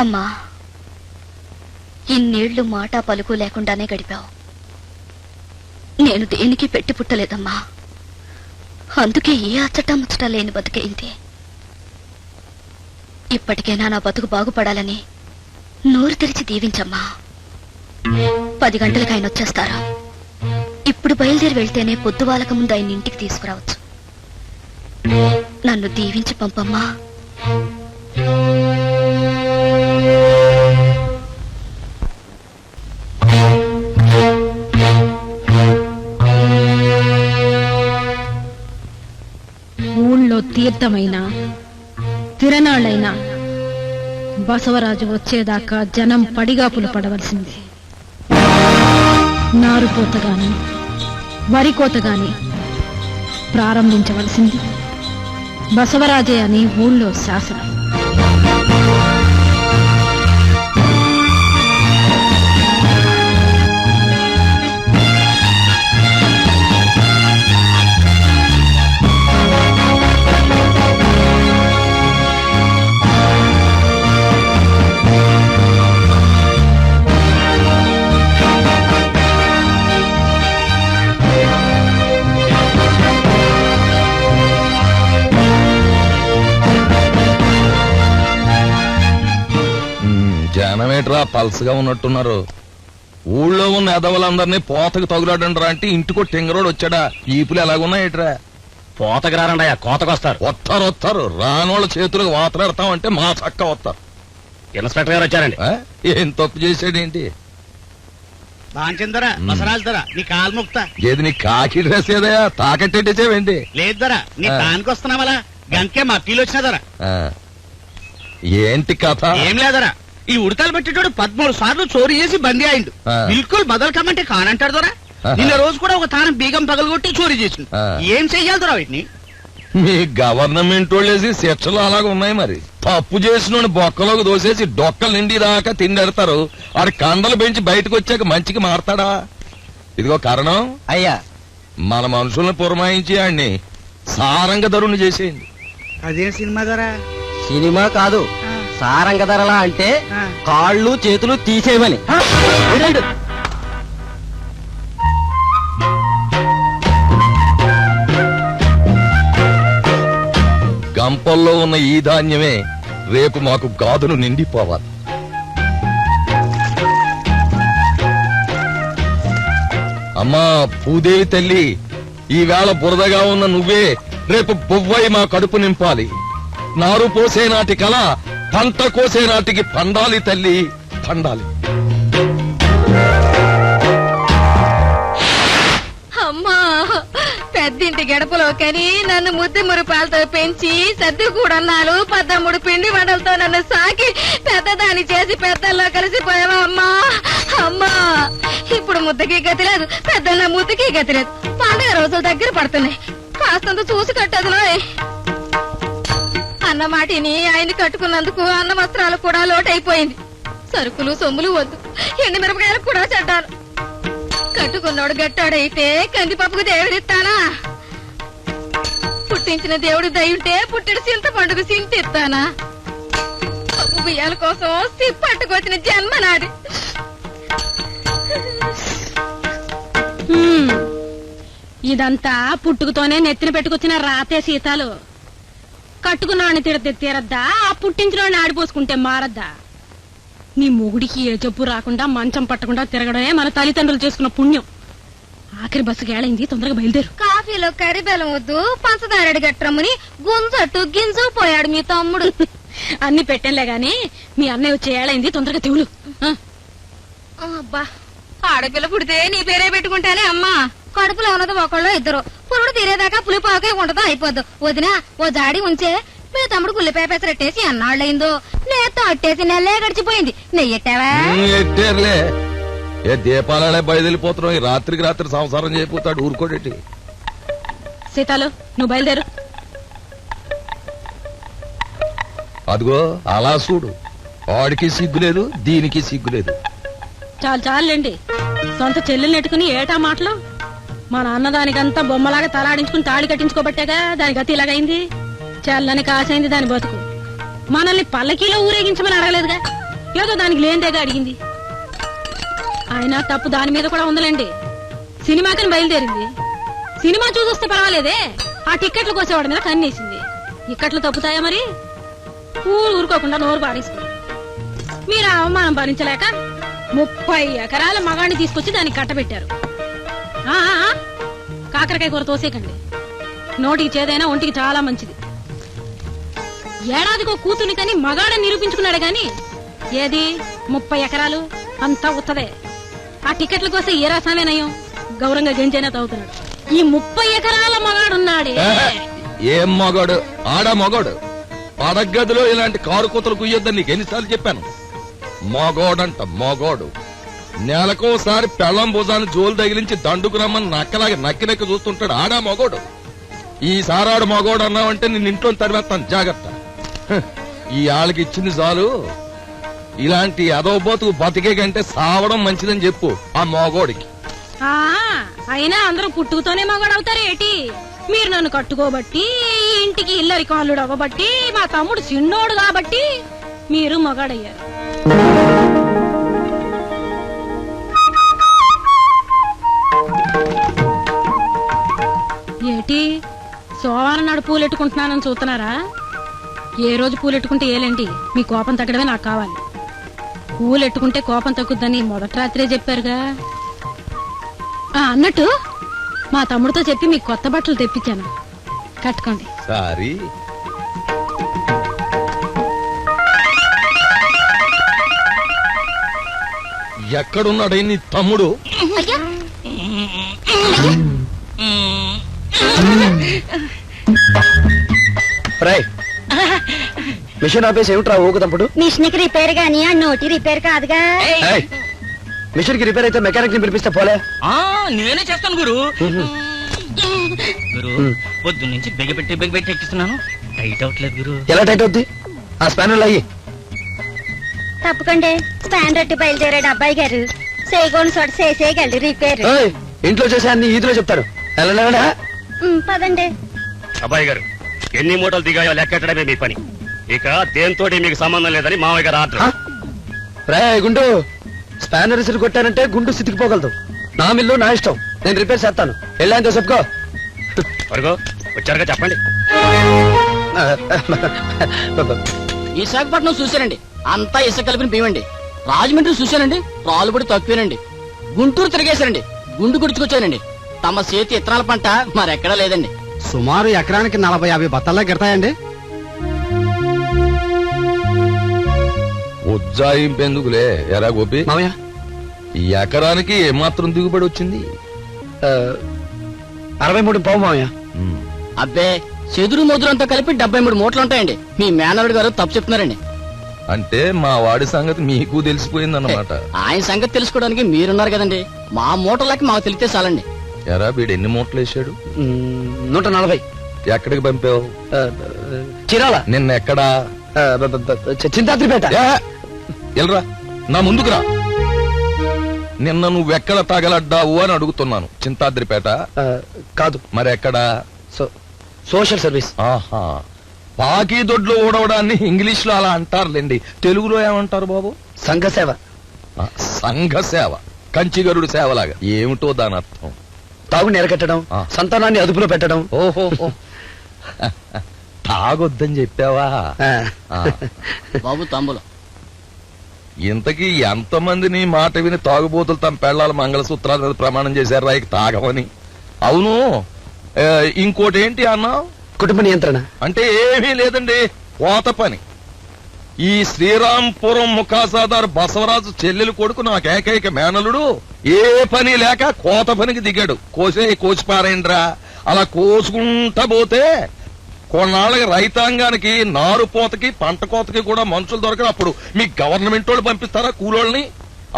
అమ్మా, ఇన్నేళ్లు మాట పలుకు లేకుండానే గడిపావు. నేను దేనికి పెట్టి పుట్టలేదమ్మా. అందుకే ఏ అచ్చట ముచ్చట లేని బతుకైంది. ఇప్పటికైనా నా బతుకు బాగుపడాలని నోరు తెరిచి దీవించమ్మా. 10 గంటలకు ఆయన వచ్చేస్తారు. ఇప్పుడు బయలుదేరి వెళ్తేనే పొద్దువాలక ముందు ఆయన ఇంటికి తీసుకురావచ్చు. నన్ను దీవించి పంపమ్మా. ఊళ్ళో తీర్థమైనా తిరణాళ్ళైనా బసవరాజు వచ్చేదాకా జనం పడిగాపులు పడవలసింది. నారుకోతగాని వరికోతగాని ప్రారంభించవలసింది బసవరాజే అని ఊళ్ళో శాసనం. జనమేట్రా పల్సగా ఉన్నట్టున్నారు. ఊళ్ళో ఉన్న ఎదవలందరినీ పోతకు తగులాడంటారా అంటే ఇంటికో టెంగరోడు వచ్చాడా? ఈపులు ఎలాగున్నాయేట్రా? పోతకు రారండి, కోతకొస్తారు. వస్తారు రానోళ్ళ చేతులకు వాతలాడతామంటే మా చక్క వస్తారు. ఇన్స్పెక్టర్ గారు వచ్చారండి. ఏం తప్పు చేశాడేంటి? బాంచందరా బసరాజుదరా నీ కాలు ముక్త ఏది నీ కాకి డ్రెస్ ఏదయా తాకట్టేసేవేంటి? లేదు దరా నీ దానికి వస్తున్నావలా గంకే మా అప్పీలు వచ్చినదరా. ఏంటి కథ? ఏం లేదరా, ఈ ఉడతలు పెట్టేటోడు 13 సార్లు చోరీ చేసి బందీ అయిండు. బిల్కుల్ బదలు కమ్మంటే కానంటాడు దొరా. నిన్న రోజు కూడా ఒక తానం బీగం పగలగొట్టి చోరీ చేసింది. ఏం చెయ్యాలి దొరా వీటిని? మీ గవర్నమెంట్ వాళ్ళేసి శిక్షలు అలాగ ఉన్నాయి. మరి తప్పు చేసిన బొక్కలోకి దోసేసి డొక్కలు నిండి దాకా తిండెడతారు. ఆడి కండలు పెంచి బయటకు వచ్చాక మంచికి మారతాడా? ఇదిగో కారణం అయ్యా, మన మనుషుల్ని పురమాయించి ఆడిని సారంగధరుణ్ణి చేసేయండి. అదే సినిమా దొరా. సినిమా కాదు, సారంగధరలా అంటే కాళ్ళు చేతులు తీసేయమని. గంపల్లో ఉన్న ఈ ధాన్యమే రేపు మాకు గాదులు నిండిపోవాలి. అమ్మా భూదేవి తల్లి, ఈవేళ బురదగా ఉన్న నువ్వే రేపు బొవ్వై మా కడుపు నింపాలి. నారు పోసే నాటి కళ పంట కోసే నాటికి పండాలి తల్లి, పండాలి. అమ్మా, పెద్దింటి గడపలో కని నన్ను ముద్దు మురుపాలతో పెంచి సర్దు కూడన్నాలు 13 పిండి వంటలతో నన్ను సాకి పెద్దదాన్ని చేసి పెద్దల్లో కలిసిపోయావా అమ్మా? అమ్మా, ఇప్పుడు ముద్దకి గతి లేదు, పెద్దన్న ముద్దకి గతి లేదు. పండుగ రోజులు దగ్గర పడుతున్నాయి, కాస్తంత చూసి కట్టదు. అన్న మాటిని ఆయన కట్టుకున్నందుకు అన్న వస్త్రాలు కూడా లోటైపోయింది. సరుకులు సొమ్ములు వద్దు, ఎండి మిరపకాయలు కూడా చెడ్డాను. కట్టుకున్నాడు గట్టాడైతే కందిపప్పుకు దేవుడిస్తానా? పుట్టించిన దేవుడు దయుంటే పుట్టిన చింత పండుగ చింతిస్తానా? పప్పు బియ్యాల కోసం సిప్పట్టుకొచ్చిన జన్మ నాది. ఇదంతా పుట్టుకతోనే నెత్తిన పెట్టుకొచ్చిన రాతే సీతాలు. కట్టుకున్నాడిని తిడితే తీరద్దా? ఆ పుట్టించిన ఆడిపోసుకుంటే మారద్దా? నీ మొగుడికి ఏ జబ్బు రాకుండా మంచం పట్టకుండా తిరగడమే మన తల్లిదండ్రులు చేసుకున్న పుణ్యం. ఆఖరి బస్సుకి ఏళైంది, తొందరగా బయలుదేరు. కాఫీలో కరిబెలం వద్దు, పంచదారడి గట్రమ్మని గుంజట్టు గింజు పోయాడు మీ తమ్ముడు. అన్ని పెట్టంలే గాని మీ అన్నయ్య వచ్చే ఏళైంది, తొందరగా తెవులు. అబ్బా, ఆడపిల్ల పుడితే నీ పేరే పెట్టుకుంటానే అమ్మా. కడుపులో ఉన్నది ఒకళ్ళు ఇద్దరు, పురుడు తీరేదాకా పులిపాకే ఉండదు అయిపోద్దు. వదినా ఓ జాడి ఉంచే. మీ తమ్ముడు గుల్లిపాయ పెసరెట్టేసి అన్నాళ్ళయిందో, నేత్తో అట్టేసి నెల్లే గడిచిపోయింది. నెయ్యెట్టావా? ఎట్టేర్లే, ఏ దీపాలనే బయలుదేరిపోతున్నావు. ఈ రాత్రికి రాత్రి సంసారం చేయపోతాడు, ఊరుకోడేటి. సీతాలు నువ్వు బయలుదేరు. అదిగో అలా చూడు, వాడికి సిగ్గులేదు, దీనికి సిగ్గులేదు. చాలు చాలండి, సొంత చెల్లెలు నెట్టుకుని ఏటా మాటలు. మా నాన్న దానికంతా బొమ్మలాగా తలాడించుకుని తాళి కట్టించుకోబట్టాగా దాని గతి ఇలాగైంది. చల్లని కాసైంది దాని బతుకు. మనల్ని పల్లకీలో ఊరేగించమని అడగలేదుగా. ఏదో దానికి లేనిదేగా అడిగింది. అయినా తప్పు దాని మీద కూడా ఉందలేండి. సినిమాకని బయలుదేరింది. సినిమా చూసొస్తే పర్వాలేదే, ఆ టిక్కెట్లు కోసేవాడి మీద కన్నేసింది. ఇక్కట్లు తప్పుతాయా మరి? ఊరుకోకుండా నోరు పారేసుకుంది. మీరు ఆ అవమానం భరించలేక 30 ఎకరాల మగాడిని తీసుకొచ్చి దానికి కట్టబెట్టారు. కాకరకాయ కూర తోసేకండి. నోటికి చేదైనా ఒంటికి చాలా మంచిది. ఏడాదికో కూతుర్ని కానీ మగాడని నిరూపించుకున్నాడు గాని ఏది 30 ఎకరాలు అంతా ఉత్తదే. ఆ టికెట్ల కోసం ఏ రసామేనయం గౌరవంగా గెంజైనా తాగుతున్నాడు. ఈ 30 ఎకరాల మగాడున్నాడే. ఏం మగాడు? ఆడ మగాడు. పడగదిలో ఇలాంటి కారు కూతలు కుయ్యొద్దని నీకు ఎన్నిసార్లు చెప్పాను? మగోడంట మగోడు. నెలకోసారి పెళ్ళం భుజాన్ని జోలు తగిలించి దండుకు రమ్మని నక్కలాగా నక్కి నక్కి చూస్తుంటాడు. ఆడా మగోడు. ఈ సారాడు మగోడు అన్నావంటే నేను ఇంట్లో తరివేస్తాను, జాగ్రత్త. ఈ ఆళ్ళకి ఇచ్చింది చాలు. ఇలాంటి అదోబోతుకు బతికే కంటే సావడం మంచిదని చెప్పు ఆ మగోడికి. అయినా అందరూ పుట్టుకతోనే మగాడవుతారు ఏటి? మీరు నన్ను కట్టుకోబట్టి, ఈ ఇంటికి ఇల్లరి కాళ్ళుడు అవ్వబట్టి, మా తమ్ముడు చిన్నోడు కాబట్టి మీరు మగాడయ్యారు. ఏటి సోమవారం నాడు పూలెట్టుకుంటున్నానని చూస్తున్నారా? ఏ రోజు పూలెట్టుకుంటే ఏలేంటి, మీ కోపం తగ్గడమే నాకు కావాలి. పూలెట్టుకుంటే కోపం తగ్గుద్దని మొదటి రాత్రే చెప్పారుగా. అన్నట్టు మా తమ్ముడితో చెప్పి మీకు కొత్త బట్టలు తెప్పించాను, కట్టుకోండి. సారీ. ఎక్కడున్నాడే నీ తమ్ముడు? మిషన్ ఆపేసి ఏమిట్రా ఊకు తంపుడు? మిషన్ కి రిపేర్ గాని ఆ నోటి రిపేర్ కాదుగా. మిషన్ కి రిపేర్ అయితే మెకానిక్ ని పిలిపిస్తే పోలే? నేనే చేస్తాను గురు. గురు పొద్దు నుంచి బెగపెట్టి ఎక్కిస్తున్నాను, టైట్ అవట్లేదు గురు. ఎలా టైట్ అవుద్ది? ఆ స్పానర్లు అయ్యి తప్పకండి. స్టాండ్ అట్టి బయలుదేరాడు అబ్బాయి గారు. సేగోని చోట చేసేయగలరు రిపేర్. ఇంట్లో చేసే అన్ని ఈదులో చెప్తారు. పదండి. అబ్బాయి గారు, ఎన్ని మూటలు దిగాయో లెక్కటమే మీ పని. ఇక దేంతోటి మీకు సంబంధం లేదని మావయ్య గారు ఆర్డర్. గుండు స్పానర్ ఇసురు కొట్టానంటే గుండు సితికిపోగలదు. నా మిల్లు నా ఇష్టం, నేను రిపేర్ చేస్తాను. వెళ్ళాంతో చెప్పుకో. వరగో వచ్చారుగా చెప్పండి. విశాఖపట్నం చూశానండి, అంతా ఇసుక కలిపిన బియ్యండి. రాజమండ్రి చూశానండి, రాళ్ళుబడి తక్కువేనండి. గుంటూరు తిరిగేశానండి, గుండు గుడుచుకొచ్చానండి. తమ చేతి ఇత్తనాల పంట మరెక్కడా లేదండి. సుమారు ఎకరానికి 40-50 బత్తాల్లో గిడతాయండి. ఉజ్జాయింపెందుకులే ఎరా గోపి. మామయ్య, ఈ ఎకరానికి ఏమాత్రం దిగుబడి వచ్చింది? 63 పావు మామయ్య. అబ్బే, చెదురు మొదురంతా కలిపి 73 మూటలు ఉంటాయండి. మీ మేనల్లుడు గారు తప్పు చెప్తున్నారండి. అంటే మా వాడి సంగతి మీకు తెలిసిపోయిందన్నమాట. ఆయన సంగతి తెలుసుకోవడానికి మీరున్నారు కదండి. మా మూటలకి మాకు తెలిస్తే చాలండి. ఎరా వీడు ఎన్ని మూటలు వేసాడు? 140. ఎక్కడికి పంపావు? చిరాల. నిన్న ఎక్కడా? చింతాద్రిపేట. ఎల్రా నా ముందుకురా. నిన్న నువ్వెక్కడ తగలడ్డావు అని అడుగుతున్నాను. చింతాద్రిపేట కాదు. మరి ఎక్కడా? Social service. ఆహా, పాకీ దొడ్లు ఊడవడాన్ని ఇంగ్లీష్ లో అలా అంటారులేండి. తెలుగులో ఏమంటారు బాబు? సంఘ సేవ. సంఘ సేవ, కంచిగరుడు సేవలాగా. ఏమిటో దాని అర్థం? తాగుని ఎరకట్టడం, సంతానాన్ని అదుపులో పెట్టడం. ఓహో, తాగొద్దని చెప్పావా? బాబు తాంబూలం. ఇంతకీ ఎంతమందిని మాట విని తాగుబోతులు తమ పెళ్ళాల మంగళసూత్రాల మీద ప్రమాణం చేశారు రాయికి తాగమని? అవును, ఇంకోటి ఏంటి అన్నావు? కుటుంబ నియంత్రణ. అంటే ఏమీ లేదండి, కోత పని. ఈ శ్రీరాంపురం ముఖాసాదారు బసవరాజు చెల్లెలు కొడుకు నాకు ఏకైక మేనలుడు ఏ పని లేక కోత పనికి దిగాడు. కోసిపారేండ్రా. అలా కోసుకుంటా పోతే కొన్నాళ్ళకి రైతాంగానికి నారు పోతకి పంట కోతకి కూడా మనుషులు దొరకరు. అప్పుడు మీ గవర్నమెంట్ వాళ్ళు పంపిస్తారా కూలోళ్ళని?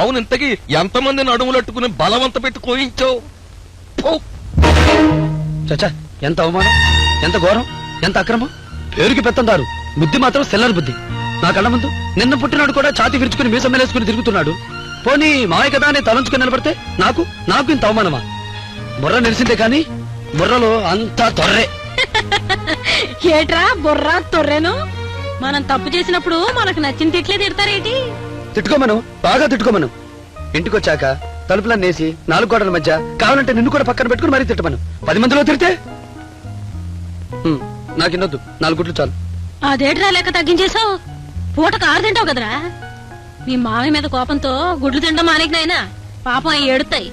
అవును, ఇంతకీ ఎంతమంది నడుములట్టుకుని బలవంత పెట్టి కోయించావు? చచ్చా, ఎంత అవమానం, ఎంత ఘోరం, ఎంత అక్రమం. పేరుకి పెత్తందారు, బుద్ధి మాత్రం సెల్లర్ బుద్ధి. నా కళ్ళ ముందు నిన్న పుట్టినాడు కూడా ఛాతి విరుచుకుని మీసం మేలేసుకుని తిరుగుతున్నాడు. పోనీ మాయ కదా అని తలంచుకుని నిలబడితే నాకు ఇంత అవమానమా? బుర్ర నిలిసిందే కాని బుర్రలో అంతా తొర్రే. ఏట్రా బుర్రా తొర్రెను? మనం తప్పు చేసినప్పుడు మనకు నచ్చిన తిట్లే తిడతారేటి? తిట్టుకోమను, బాగా తిట్టుకోమను. ఇంటికొచ్చాక తలుపులన్నేసి 4 గోడల మధ్య కావాలంటే నిన్ను కూడా పక్కన పెట్టుకుని మరీ తిట్టమను. 10 మందిలో తిడితే నాకు ఇన్నొద్దు, 4 గుడ్లు చాలు. అదేట్రా లెక్క తగ్గించేశావు? పూటకు 6 తింటావు కదరా. మీ మామయ్య మీద కోపంతో గుడ్లు తినడం మానేకినాయనా పాపం అవి ఏడుతాయి.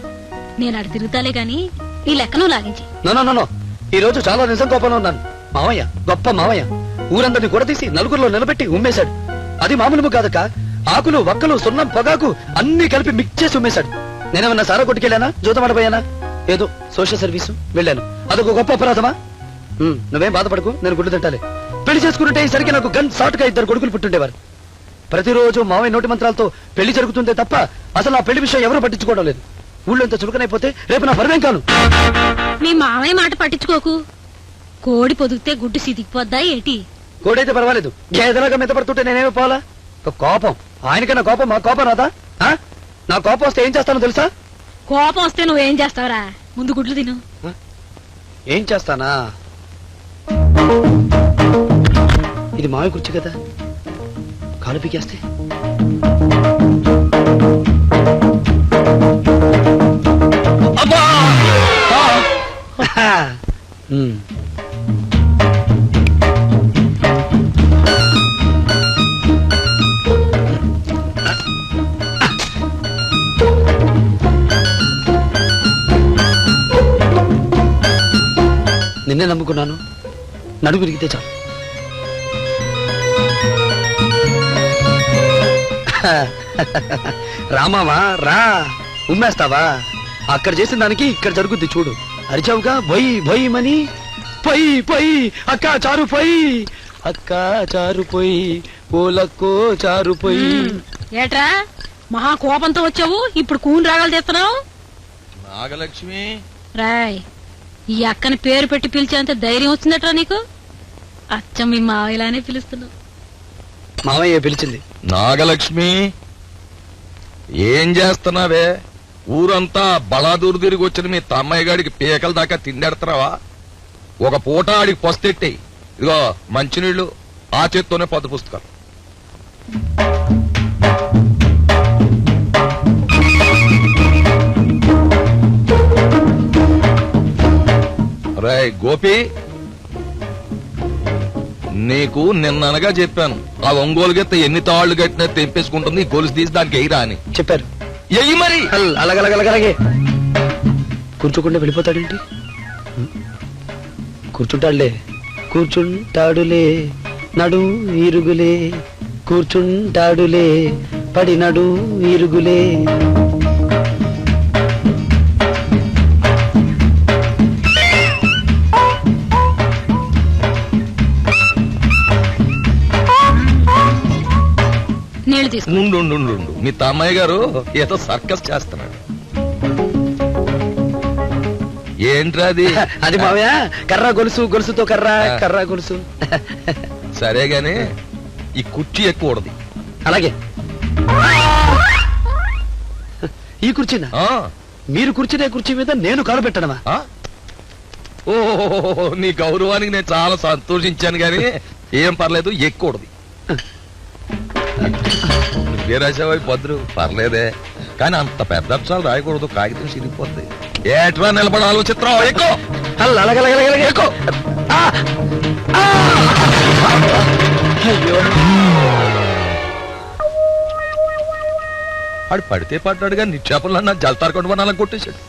నేను అటు తిరుగుతాలే గాని ఈ లెక్క నువ్వు లాగించి. నో, ఈ రోజు చాలా నిజం కోపంలో ఉన్నాను. మావయ్య గొప్ప మావయ్య ఊరందరినీ కూడా తీసి నలుగురిలో నిలబెట్టి ఉమ్మేశాడు. అది మామూలు కాదక్క, ఆకులు వక్కలు సున్నం పొగాకు అన్ని కలిపి మిక్స్ చేసి ఉమ్మేశాడు. నేనేమన్నా సారా కొట్టుకెళ్ళానా, జూతమాడపోయానా? ఏదో సోషల్ సర్వీసు వెళ్ళాను. అదొక గొప్ప అపరాధమా? నువ్వేం బాధపడకు, నేను గుడ్లు తింటాలే. పెళ్లి చేసుకుంటే ఈసరికి నాకు గన్ సాటుగా 2 కొడుకులు పుట్టుండేవారు. ప్రతిరోజు మావయ్య నోటి మంత్రాలతో పెళ్లి జరుగుతుందే తప్ప అసలు ఆ పెళ్లి విషయం ఎవరు పట్టించుకోవడం లేదు. ఊళ్ళో ఇంత చులకనైపోతే రేపు నా పరువేం కాను. మీ మామయ్య మాట పట్టించుకోకు. కోడి పొదిగితే గుడ్డు సిదిగిపోద్దా ఏటి? కోడైతే పర్వాలేదు, గేదెలాగా మీద పడుతుంటే నేనేమి పోవాలా? కోపం ఆయనకన్నా కోపం మా కోపం రాదా? నా కోపం వస్తే ఏం చేస్తానో తెలుసా? కోపం వస్తే నువ్వేం చేస్తావురా? ముందు గుడ్లు తిను. ఏం చేస్తానా? ఇది మావి కుర్చీ కదా, కాలు పీకేస్తే నిన్నే నమ్ముకున్నాను, నడుగు విరిగితే చాలు. రామావా రా, ఉమ్మేస్తావా? అక్కడ చేసిన దానికి ఇక్కడ జరుగుద్ది చూడు. అరిచావుగా బొయ్ బొయ్ మని, పొయ్ పొయ్ అక్క చారు పొయ్, అక్క చారు పొయ్, ఓలక్కో చారు పొయ్. ఏట్రా మహా కోపంతో వచ్చావు, ఇప్పుడు కూని రాగాలు తెస్తున్నావు? నాగలక్ష్మి రాయ్, ఈ అక్కని పేరు పెట్టి పిలిచేంత ధైర్యం వచ్చిందట్రా నీకు? అచ్చం మీ మావయ్యలానే పిలుస్తున్నావు. మావయ్య పిలిచింది. నాగలక్ష్మి ఏం చేస్తున్నావే? ఊరంతా బలాదూరు తిరిగి వచ్చిన మీ తమ్మయ్య గాడికి పీకల దాకా తిండెడతావా? ఒక పూట ఆడికి పొస్తెట్టేయి. ఇదిగో మంచినీళ్లు ఆ చేత్తోనే పద్దు పుస్తకాలు. రే గోపి, నీకు నిన్ననగా చెప్పాను ఆ ఒంగోలు గెత్త ఎన్ని తాళ్లు కట్టినా తెంపేసుకుంటుంది, గొలుసు తీసి దానికి ఎయిరా అని చెప్పారు. ఎయ్యి మరి. అలాగే కూర్చోకుండా వెళ్ళిపోతాడేంటి? కూర్చుంటాడులే నడు ఇరుగులే, కూర్చుంటాడులే పడి నడు ఇరుగులే. నీళ్లు తీసుకో. ఉండు, మీ తమ్మయ్య గారు ఏదో సర్కస్ చేస్తున్నాడు. ఏంట్రా అది? అది మావయ్య కర్ర గొలుసు, గొలుసుతో కర్ర, కర్ర గొలుసు. సరే గాని ఈ కుర్చీ ఎక్కువది. అలాగే. ఈ కుర్చీనా? మీరు కూర్చునే కుర్చీ మీద నేను కాలు పెట్టడమా? ఓ నీ గౌరవానికి నేను చాలా సంతోషించాను గాని ఏం పర్లేదు, ఎక్కువది. నువ్వే రాసావా భద్రు? పర్లేదే, కానీ అంత పెద్ద అక్షరాలు రాయకూడదు, కాగితం చిరిగిపోద్ది. ఏట్రా నిలబడి ఆలోచిత్రం? ఎక్కువ ఎక్కువ. ఆడు పడితే పడ్డాడు కానీ నిక్షేపంలో నా జలతారకుండా కొట్టేశాడు.